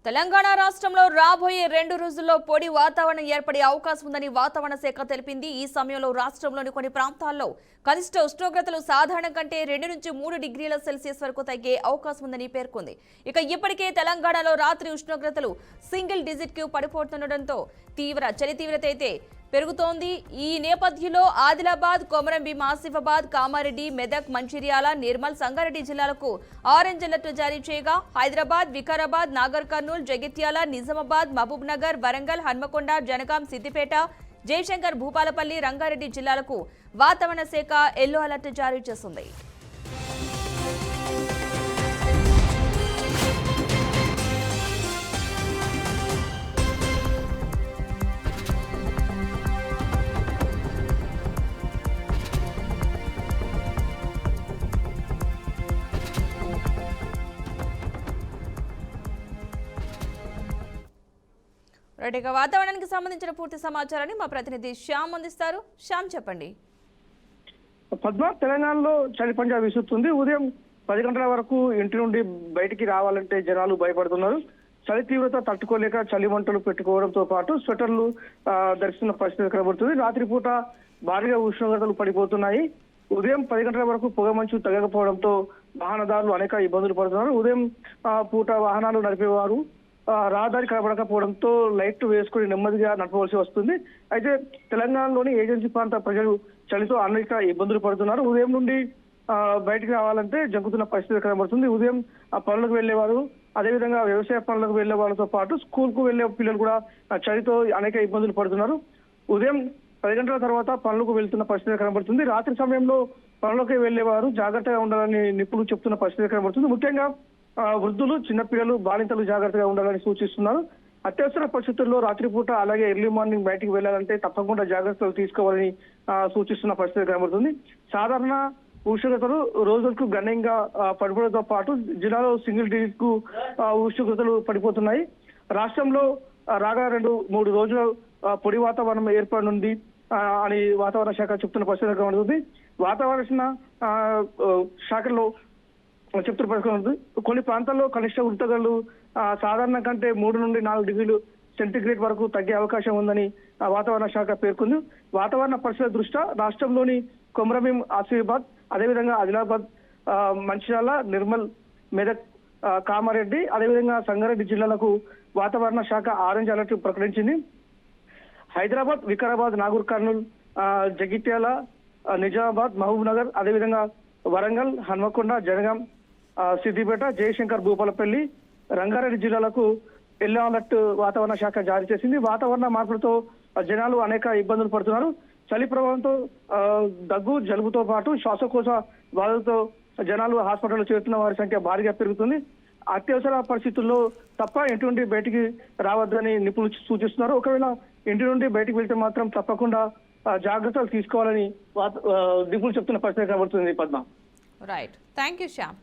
తెలంగాణ రాష్ట్రంలో రాబోయే 2 రోజుల్లో పొడి వాతావరణం ఏర్పడే అవకాశం ఉందని వాతావరణ శాఖ తెలిపింది. ఈ సమయంలో రాష్ట్రంలోని కొన్ని ప్రాంతాల్లో కనిష్ట ఉష్ణోగ్రతలు సాధారణం కంటే 2 నుంచి 3 డిగ్రీల సెల్సియస్ వరకు తగ్గే అవకాశం ఉందని పేర్కొంది. ఇక ఇప్పటికే తెలంగాణలో రాత్రి ఉష్ణోగ్రతలు సింగిల్ డిజిట్ కు పడిపోతుండటంతో చలి తీవ్రత అయితే పెరుగుతోంది. ఈ నేపథ్యంలో ఆదిలాబాద్, కొమరంభీం, ఆసిఫాబాద్, కామారెడ్డి, మెదక్, మంచిర్యాల, నిర్మల్, సంగారెడ్డి జిల్లాలకు ఆరెంజ్ అలర్ట్ జారీ చేయగా హైదరాబాద్, వికారాబాద్, నాగర్ కర్నూల్, జగిత్యాల, నిజామాబాద్, మహబూబ్ నగర్, వరంగల్, హన్మకొండ, జనగాం, సిద్దిపేట, జయశంకర్, భూపాలపల్లి, రంగారెడ్డి జిల్లాలకు వాతావరణ శాఖ ఎల్లో అలర్ట్ జారీ చేసింది. ఇక వాతావరణానికి సంబంధించిన పూర్తి సమాచారాన్ని మా ప్రతినిధి శ్యామ్ అందిస్తారు. శ్యామ్, చెప్పండి. పద్మ, తెలంగాణలో చలి పంజా విసురుతుంది. ఉదయం 10 గంటల వరకు ఇంటి నుండి బయటికి రావాలంటే జనాలు భయపడుతున్నారు. చలి తీవ్రత తట్టుకోలేక చలి మంటలు పెట్టుకోవడంతో పాటు స్వెటర్లు ధరిస్తున్న పరిస్థితి కనబడుతుంది. రాత్రిపూట భారీగా ఉష్ణోగ్రతలు పడిపోతున్నాయి. ఉదయం 10 గంటల వరకు పొగమంచు తగ్గకపోవడంతో వాహనదారులు అనేక ఇబ్బందులు పడుతున్నారు. ఉదయం పూట వాహనాలు నడిపేవారు రహదారి కనబడకపోవడంతో లైట్ వేసుకుని నెమ్మదిగా నడపవలసి వస్తుంది. అయితే తెలంగాణలోని ఏజెన్సీ ప్రాంత ప్రజలు చలితో అనేక ఇబ్బందులు పడుతున్నారు. ఉదయం నుండి బయటికి రావాలంటే జంకుతున్న పరిస్థితి కనబడుతుంది. ఉదయం పనులకు వెళ్లేవారు, అదేవిధంగా వ్యవసాయ పనులకు వెళ్లే వాళ్ళతో పాటు స్కూల్ కు వెళ్లే పిల్లలు కూడా చలితో అనేక ఇబ్బందులు పడుతున్నారు. ఉదయం 10 గంటల తర్వాత పనులకు వెళ్తున్న పరిస్థితి కనబడుతుంది. రాత్రి సమయంలో పనులకి వెళ్లేవారు జాగ్రత్తగా ఉండాలని నిపుణులు చెప్తున్న పరిస్థితి కనబడుతుంది. ముఖ్యంగా వృద్ధులు, చిన్నపిల్లలు, బాలింతలు జాగ్రత్తగా ఉండాలని సూచిస్తున్నారు. అత్యవసర పరిస్థితుల్లో రాత్రిపూట అలాగే ఎర్లీ మార్నింగ్ బయటికి వెళ్లాలంటే తప్పకుండా జాగ్రత్తలు తీసుకోవాలని సూచిస్తున్న పరిస్థితి కనబడుతుంది. సాధారణ ఉష్ణోగ్రతలు రోజులకు గణనీయంగా పడిపోవడంతో పాటు జిల్లాలో సింగిల్ డిజిట్ కు ఉష్ణోగ్రతలు పడిపోతున్నాయి. రాష్ట్రంలో రాగా 2-3 రోజులు పొడి వాతావరణం ఏర్పడనుంది అని వాతావరణ శాఖ చెప్తున్న పరిస్థితి కనబడుతుంది. వాతావరణ శాఖలో చెప్తున్న పరిస్థితి కొన్ని ప్రాంతాల్లో కనిష్ట ఉష్ణోగ్రతలు సాధారణ కంటే 3 నుండి 4 డిగ్రీలు సెంటీగ్రేడ్ వరకు తగ్గే అవకాశం ఉందని వాతావరణ శాఖ పేర్కొంది. వాతావరణ పరిస్థితుల దృష్ట్యా రాష్ట్రంలోని కొమరంభీం, ఆసిఫాబాద్, అదేవిధంగా ఆదిలాబాద్, మంచిర్యాల, నిర్మల్, మెదక్, కామారెడ్డి, అదేవిధంగా సంగారెడ్డి జిల్లాలకు వాతావరణ శాఖ ఆరెంజ్ అలర్ట్ ప్రకటించింది. హైదరాబాద్, వికారాబాద్, నాగర్ కర్నూల్, జగిత్యాల, నిజామాబాద్, మహబూబ్ నగర్, అదేవిధంగా వరంగల్, హన్మకొండ, జనగాం, సిద్దిపేట, జయశంకర్, భూపాలపల్లి, రంగారెడ్డి జిల్లాలకు ఎల్లో అలర్ట్ వాతావరణ శాఖ జారీ చేసింది. వాతావరణ మార్పులతో జనాలు అనేక ఇబ్బందులు పడుతున్నారు. చలి ప్రభావంతో దగ్గు, జలుబుతో పాటు శ్వాసకోశ బాధలతో జనాలు హాస్పిటల్లో చేరుతున్న వారి సంఖ్య భారీగా పెరుగుతుంది. అత్యవసర పరిస్థితుల్లో తప్ప ఇంటి నుండి బయటికి రావద్దని నిపుణులు సూచిస్తున్నారు. ఒకవేళ ఇంటి నుండి బయటికి వెళ్తే మాత్రం తప్పకుండా జాగ్రత్తలు తీసుకోవాలని నిపుణులు చెప్తున్న పరిస్థితి కనబడుతుంది. Padma, right, thank you Shyam.